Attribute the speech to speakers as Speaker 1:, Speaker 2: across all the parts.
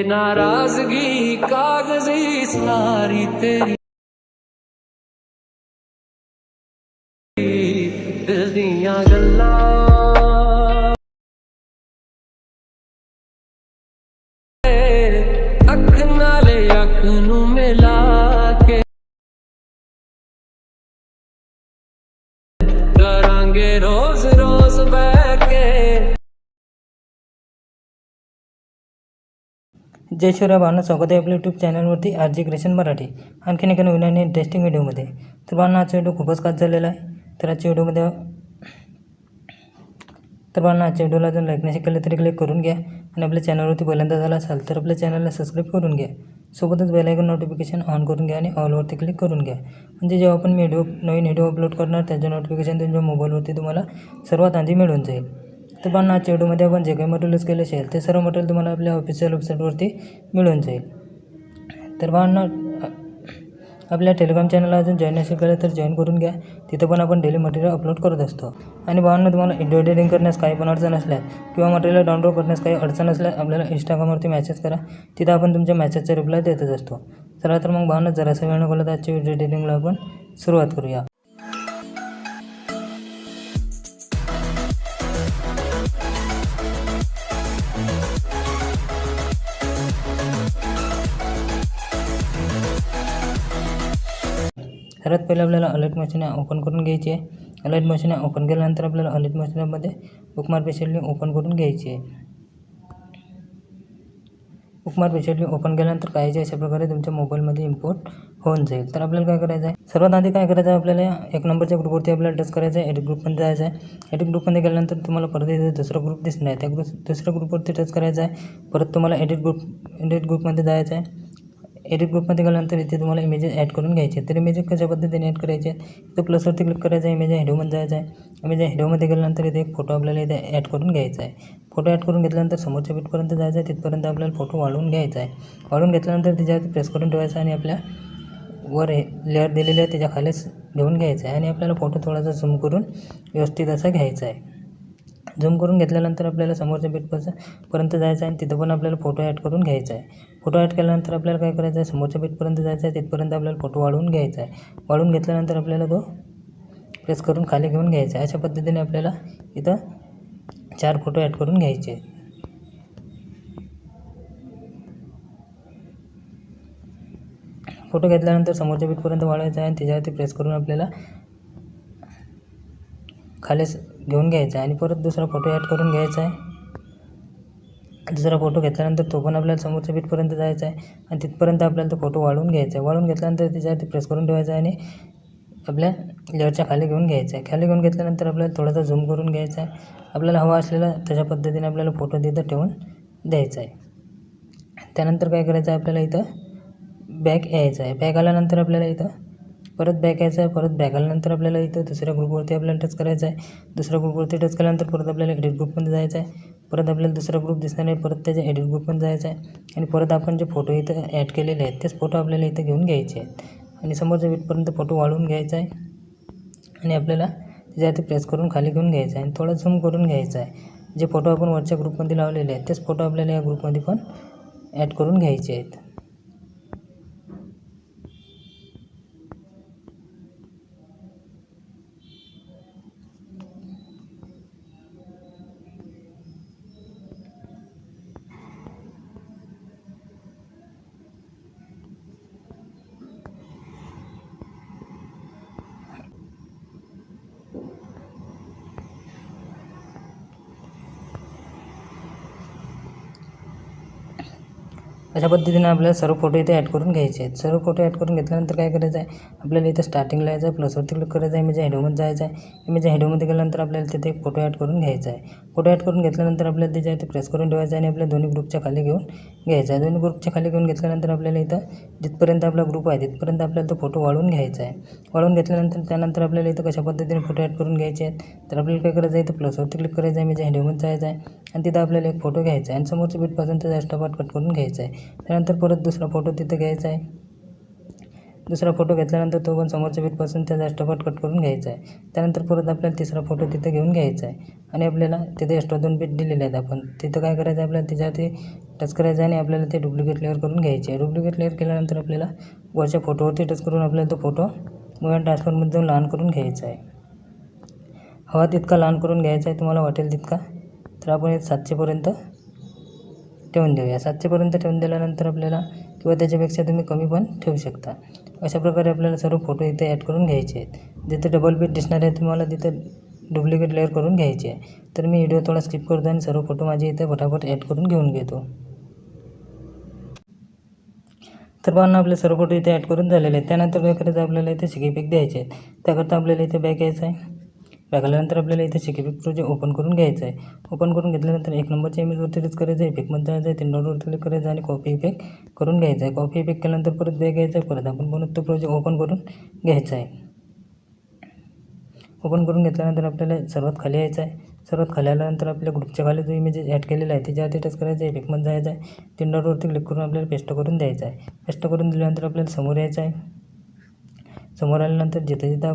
Speaker 1: नाराजगी कागजी सारी तेरी दिल दियां गल्लां अख नाले अख नू मिला के करांगे रोज रोज बैठ के।
Speaker 2: जय शिवराय भावना, स्वागत आहे आपल्या यूट्यूब चॅनलवरती RJ क्रिएशन मराठी आणखीन एका नवीन आणि इंटरेस्टिंग व्हिडिओमध्ये। तर भावना आजचा व्हिडिओ खूपच खास झालेला आहे। तर आजच्या व्हिडिओला अजून लाईक नाही केलं तरी क्लिक करून घ्या आणि आपल्या चॅनलवरती पहिल्यांदा झाला असाल तर आपल्या चॅनलला सबस्क्राईब करून घ्या। सोबतच बेल आयकॉन नोटिफिकेशन ऑन करून घ्या आणि ऑलवरती क्लिक करून घ्या, म्हणजे जेव्हा आपण नवीन व्हिडिओ अपलोड करणार त्याचं नोटिफिकेशन तुमच्या मोबाईलवरती तुम्हाला सर्वात आधी मिळून जाईल। तर पण आजच्या व्हिडिओमध्ये आपण जे काही मटेरियल यूज केले असेल ते सर्व मटेरियल तुम्हाला आपल्या ऑफिशियल वेबसाईटवरती मिळून जाईल। तर भावना आपल्या टेलिग्राम चॅनलला अजून जॉईन नसेल केलं तर जॉईन करून घ्या, तिथं पण आपण डेली मटेरियल अपलोड करत असतो। आणि भावना तुम्हाला व्हिडिओ एडिटिंग करण्यास काही पण अडचण असल्यास किंवा मटेरियल डाउनलोड करण्यास काही अडचण असल्यास आपल्याला इंस्टाग्रामवरती मेसेज करा, तिथं आपण तुमच्या मेसेजचा रिप्लाय देतच असतो। चला तर मग भावना जरासा वेळ न घालवता आजच्या व्हिडिओ एडिटिंगला आपण सुरुवात करूया। सर्वात पहिले आपल्याला अलर्ट मशीन ओपन करून घ्यायची आहे। अलर्ट मशीन ओपन केल्यानंतर आपल्याला अलर्ट मशीनमध्ये बुकमार्क पेशंटली ओपन करून घ्यायची आहे। बुकमार्क पेशंटली ओपन केल्यानंतर काय अशा प्रकारे तुमच्या मोबाईलमध्ये इम्पोर्ट होऊन जाईल। तर आपल्याला काय करायचं आहे, सर्वात आधी काय करायचं आहे, आपल्याला एक नंबरच्या ग्रुपवरती आपल्याला टच करायचं आहे, एडिट ग्रुपमध्ये जायचं आहे। एडिट ग्रुपमध्ये गेल्यानंतर तुम्हाला परत इथे दुसरा ग्रुप दिसणार आहे, त्या दुसऱ्या ग्रुपवरती टच करायचं आहे। परत तुम्हाला एडिट ग्रुपमध्ये जायचं आहे। एडिट ग्रुपमध्ये गेल्यानंतर इथे तुम्हाला इमेजेस ॲड करून घ्यायचे। तर इमेजेस कशा पद्धतीने ॲड करायचे, इथं प्लसवरती क्लिक करायचं आहे, इमेज हेडोमध्ये जायचं आहे। इमेज हेडोमध्ये गेल्यानंतर इथे एक फोटो आपल्याला इथे ॲड करून घ्यायचा आहे। फोटो ॲड करून घेतल्यानंतर समोरच्या बीटपर्यंत जायचं आहे, तिथपर्यंत आपल्याला फोटो वाढवून घ्यायचा आहे। वाढवून घेतल्यानंतर त्याच्यावरती प्रेस करून ठेवायचं आणि आपल्या वर लेअर दिलेली आहे त्याच्या खालीच घेऊन घ्यायचं आहे आणि आपल्याला फोटो थोडासा झूम करून व्यवस्थित असा घ्यायचा आहे। झूम करून घेतल्यानंतर आपल्याला समोरच्या बीटपर्यंत जायचं आहे आणि तिथं पण आपल्याला फोटो ॲड करून घ्यायचा आहे। फोटो ॲड केल्यानंतर आपल्याला काय करायचं आहे, समोरच्या बीटपर्यंत जायचं आहे, तिथपर्यंत आपल्याला फोटो वाढवून घ्यायचा आहे। वाढवून घेतल्यानंतर आपल्याला तो प्रेस करून खाली घेऊन घ्यायचा आहे। अशा पद्धतीने आपल्याला इथं 4 फोटो ॲड करून घ्यायचे आहेत। फोटो घेतल्यानंतर समोरच्या बीटपर्यंत वाढवायचा आहे आणि त्याच्यावरती प्रेस करून आपल्याला खाली घेऊन घ्यायचा आहे आणि परत दुसरा फोटो ॲड करून घ्यायचा आहे। दुसरा फोटो घेतल्यानंतर तो पण आपल्याला समोरच्या बीटपर्यंत जायचा आहे आणि तिथपर्यंत आपल्याला तो फोटो वाढवून घ्यायचा आहे। वाढवून घेतल्यानंतर त्याच्यावरती प्रेस करून ठेवायचा आहे आणि आपल्या लेअरच्या खाली घेऊन घ्यायचा आहे। खाली घेऊन घेतल्यानंतर आपल्याला थोडासा झूम करून घ्यायचा आहे। आपल्याला हवा असलेला तशा पद्धतीने आपल्याला फोटो तिथं ठेवून द्यायचा आहे। त्यानंतर काय करायचं आहे, आपल्याला इथं बॅक यायचं आहे। बॅक आल्यानंतर आपल्याला इथं परत बॅक यायचं आहे। परत बॅक आल्यानंतर आपल्याला इथं दुसऱ्या ग्रुपवरती आपल्याला टच करायचं आहे। दुसऱ्या ग्रुपवरती टच केल्यानंतर परत आपल्याला एडिट ग्रुपमध्ये जायचं आहे। परत आपल्याला दुसरा ग्रुप दिसणार नाही, परत त्याच्या एडिट ग्रुपमध्ये जायचं आहे आणि परत आपण जे फोटो इथं ॲड केलेले आहेत तेच फोटो आपल्याला इथं घेऊन घ्यायचे आहेत आणि समोरच्या बीटपर्यंत फोटो वाढवून घ्यायचा आहे आणि आपल्याला त्याच्यावरती प्रेस करून खाली घेऊन घ्यायचं आहे आणि थोडं झूम करून घ्यायचं आहे। जे फोटो आपण वरच्या ग्रुपमध्ये लावलेले आहेत तेच फोटो आपल्याला या ग्रुपमध्ये पण ॲड करून घ्यायचे आहेत। अशा पद्धतीने आपल्याला सर्व फोटो इथे ॲड करून घ्यायचे आहेत। सर्व फोटो ॲड करून घेतल्यानंतर काय करायचं आहे, आपल्याला इथं स्टार्टिंगला यायचं आहे, प्लसवरती क्लिक करायचं आहे, इमेज हेडोमध्ये जायचं आहे। इमेज हेडोमध्ये गेल्यानंतर आपल्याला तिथे एक फोटो ॲड करून घ्यायचा आहे। फोटो ॲड करून घेतल्यानंतर आपल्याला त्याच्यावरती प्रेस करून ठेवायचं आहे आणि आपल्या दोन्ही ग्रुपच्या खाली घेऊन घ्यायचा आहे। दोन्ही ग्रुपच्या खाली घेऊन घेतल्यानंतर आपल्याला इथं जिथपर्यंत आपला ग्रुप आहे तिथपर्यंत आपल्याला तो फोटो वाढवून घ्यायचा आहे। वाढवून घेतल्यानंतर त्यानंतर आपल्याला इथं कशा पद्धतीने फोटो ॲड करून घ्यायचे आहेत, तर आपल्याला काय करायचं आहे, इथं प्लसवरती क्लिक करायचं आहे, इमेज हेडोमध्ये जायचं आहे आणि तिथं आपल्याला एक फोटो घ्यायचा आहे आणि समोरच्या बीटपासून त्याचा एक्स्ट्रा पार्ट कट करून घ्यायचा आहे। त्यानंतर परत दुसरा फोटो तिथं घ्यायचा आहे। दुसरा फोटो घेतल्यानंतर तो पण समोरच्या व्यक्तीपासून त्या जास्त पाठ कट करून घ्यायचा आहे. त्यानंतर परत आपल्याला तिसरा फोटो तिथं घेऊन घ्यायचा आहे आणि आपल्याला तिथे एक्स्ट्रा 2 बीट दिलेले आहेत. आपण तिथं काय करायचं आहे, आपल्याला त्याच्यावरती टच करायचं आहे आणि आपल्याला ते डुप्लिकेट लेअर करून घ्यायचे आहे. डुप्लिकेट लेअर केल्यानंतर आपल्याला वरच्या फोटोवरती टच करून आपल्याला तो फोटो मूव्ह अँड ट्रान्सफरमध्ये जाऊन लहान करून घ्यायचा आहे. हवा तितका लहान करून घ्यायचा आहे, तुम्हाला वाटेल तितका. तर आपण 700पर्यंत ठेवून देऊया. 700पर्यंत ठेवून दिल्यानंतर आपल्याला किंवा त्याच्यापेक्षा तुम्ही कमी पण ठेवू शकता. अशा प्रकारे आपल्याला सर्व फोटो इथे ॲड करून घ्यायचे आहेत. जिथे डबल बीट दिसणार आहे तुम्हाला तिथं डुप्लिकेट लेअर करून घ्यायची आहे. तर मी व्हिडिओ थोडा स्किप करतो आणि सर्व फोटो माझे इथे फटाफट ॲड करून घेऊन घेतो. तर पाहून आपले सर्व फोटो इथे ॲड करून झालेले आहेत. त्यानंतर काय करायचं, आपल्याला इथे सिकी पिक द्यायचे आहेत. त्याकरता आपल्याला इथे बॅक यायचं आहे. बॅक आल्यानंतर आपल्याला इथे सिकी पिक प्रोजेक्ट ओपन करून घ्यायचं आहे. ओपन करून घेतल्यानंतर 1 नंबरच्या इमेजवरती टच करायचं आहे. इफेक्टमध्ये जायचं आहे. 3 डॉटवर क्लिक करायचं आणि कॉपी इफेक्ट करून घ्यायचं आहे. कॉपी इफेक्ट केल्यानंतर परत बॅक यायचं आहे. परत आपण पुन्हा तो प्रोजेक्ट ओपन करून घ्यायचा आहे. ओपन करून घेतल्यानंतर आपल्याला सर्वात खाली यायचं आहे. सर्वात खाली आल्यानंतर आपल्या ग्रुपच्या खाली जो इमेज ॲड केलेला आहे त्याच्यावरती टच करायचं आहे. इफेक्टमध्ये जायचं आहे. 3 डॉटवरती क्लिक करून आपल्याला पेस्ट करून द्यायचं आहे. पेस्ट करून दिल्यानंतर आपल्याला समोर यायचं आहे. समोर आल्यानंतर जिथं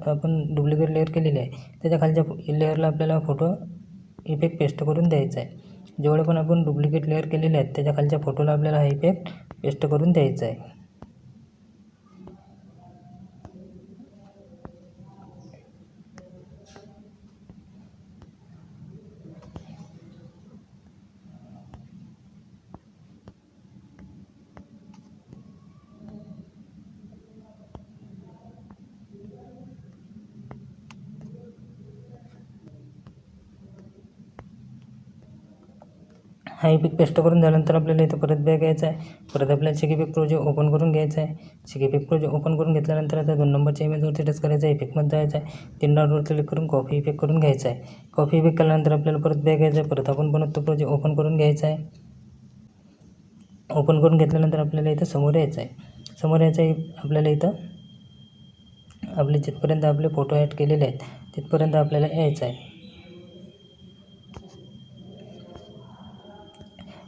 Speaker 2: आपण डुप्लिकेट लेअर केलेली आहे त्याच्या खालच्या लेअरला आपल्याला फोटो इफेक्ट पेस्ट करून द्यायचा आहे. जेवढे पण आपण डुप्लिकेट लेअर केलेले आहेत त्याच्या खालच्या फोटोला आपल्याला हा इफेक्ट पेस्ट करून द्यायचा आहे. हा इफेक्ट पेस्ट करून झाल्यानंतर आपल्याला इथं परत बॅक यायचं आहे. परत आपल्याला सिकी पिक प्रोजेक्ट ओपन करून घ्यायचा आहे. सिकी पिक प्रोजेक्ट ओपन करून घेतल्यानंतर आता 2 नंबरच्या इमेजवरती टच करायचं आहे. इफेक्टमध्ये जायचं आहे. 3 डॉटवर क्लिक करून कॉपी इफेक्ट करून घ्यायचा आहे. कॉपी इफेक्ट केल्यानंतर आपल्याला परत बॅक यायचं आहे. परत आपण तो प्रोजेक्ट ओपन करून घ्यायचा आहे. ओपन करून घेतल्यानंतर आपल्याला इथं समोर यायचं आहे. समोर यायचं आहे. आपल्याला इथं आपले जिथपर्यंत आपले फोटो ॲड केलेले आहेत तिथपर्यंत आपल्याला यायचं आहे.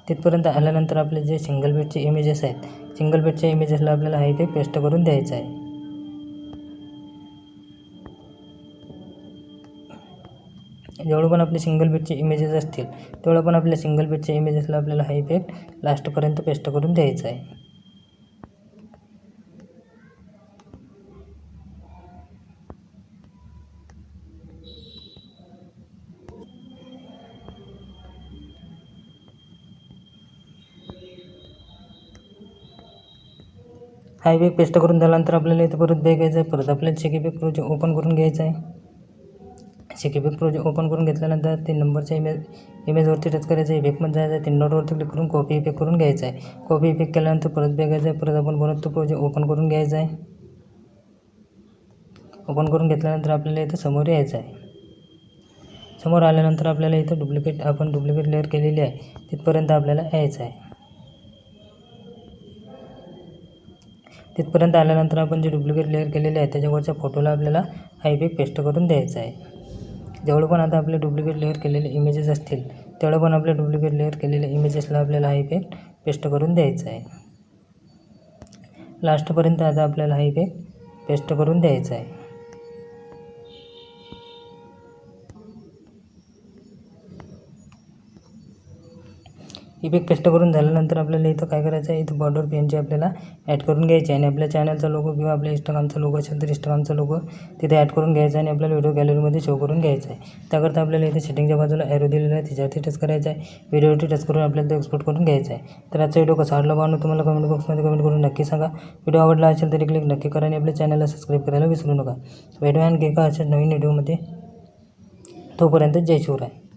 Speaker 2: तिथपर्यंत आल्यानंतर आपले जे सिंगल बेडचे इमेजेस आहेत, सिंगल बेडच्या इमेजेसला आपल्याला हा इफेक्ट पेस्ट करून द्यायचा आहे. जेवढं पण आपले सिंगल बेडचे इमेजेस असतील तेवढं पण आपल्या सिंगल बेडच्या इमेजेसला आपल्याला हा इफेक्ट लास्टपर्यंत पेस्ट करून द्यायचा आहे. हा इफेक्ट पेस्ट करून झाल्यानंतर आपल्याला इथं परत बॅक यायचं आहे. परत आपल्याला सिकी पिक प्रोजेक्ट ओपन करून घ्यायचं आहे. सिकी पिक प्रोजेक्ट ओपन करून घेतल्यानंतर 3 नंबरच्या इमेजवरती टच करायचं आहे. इफेक्टमध्ये जायचं आहे. 3 डॉटवरती क्लिक करून कॉपी इफेक्ट करून घ्यायचा आहे. कॉपी इफेक्ट केल्यानंतर परत बॅक यायचं आहे. परत आपण तो प्रोजेक्ट ओपन करून घ्यायचा आहे. ओपन करून घेतल्यानंतर आपल्याला इथं समोर यायचं आहे. समोर आल्यानंतर आपल्याला इथं आपण डुप्लिकेट लेअर केलेली आहे तिथपर्यंत आपल्याला यायचं आहे. तिथपर्यंत आल्यानंतर आपण जे डुप्लिकेट लेअर केलेले आहे त्याच्यावरच्या फोटोला आपल्याला हा इफेक्ट पेस्ट करून द्यायचा आहे. जेवढं पण आता आपले डुप्लिकेट लेअर केलेले इमेजेस असतील तेवढं पण आपल्या डुप्लिकेट लेअर केलेल्या इमेजेसला आपल्याला हा इफेक्ट पेस्ट करून द्यायचा आहे. लास्टपर्यंत आता आपल्याला हा इफेक्ट पेस्ट करून द्यायचा आहे. इफेक्ट पेस्ट करून झाल्यानंतर आपल्याला इथं काय करायचं आहे, इथं बॉर्डर पेनची आपल्याला ॲड करून घ्यायची आहे आणि आपल्या चॅनलचा लोगो किंवा आपल्या इंस्टाग्रामचा लोगो असेल तर इंस्टाग्रामचा लोगो तिथे ॲड करून घ्यायचा आणि आपल्याला व्हिडिओ गॅलरीमध्ये शो करून घ्यायचा आहे. त्याकरता आपल्याला इथे सेटिंगच्या बाजूला ॲरो दिलेला आहे त्याच्यावरती टच करायचा आहे. व्हिडिओवरती टच करून आपल्याला तो एक्सपोर्ट करून घ्यायचा आहे. तर आजचा व्हिडिओ कसा वाटला पाहून तुम्हाला कमेंट बॉक्समध्ये कमेंट करून नक्की सांगा. व्हिडिओ आवडला असेल तरी क्लिक नक्की करा आणि आपल्या चॅनलला सबस्क्राईब करायला विसरू नका. व्हिडिओ आणखी एका अशा नवीन व्हिडिओमध्ये. तोपर्यंत जय शिवराय.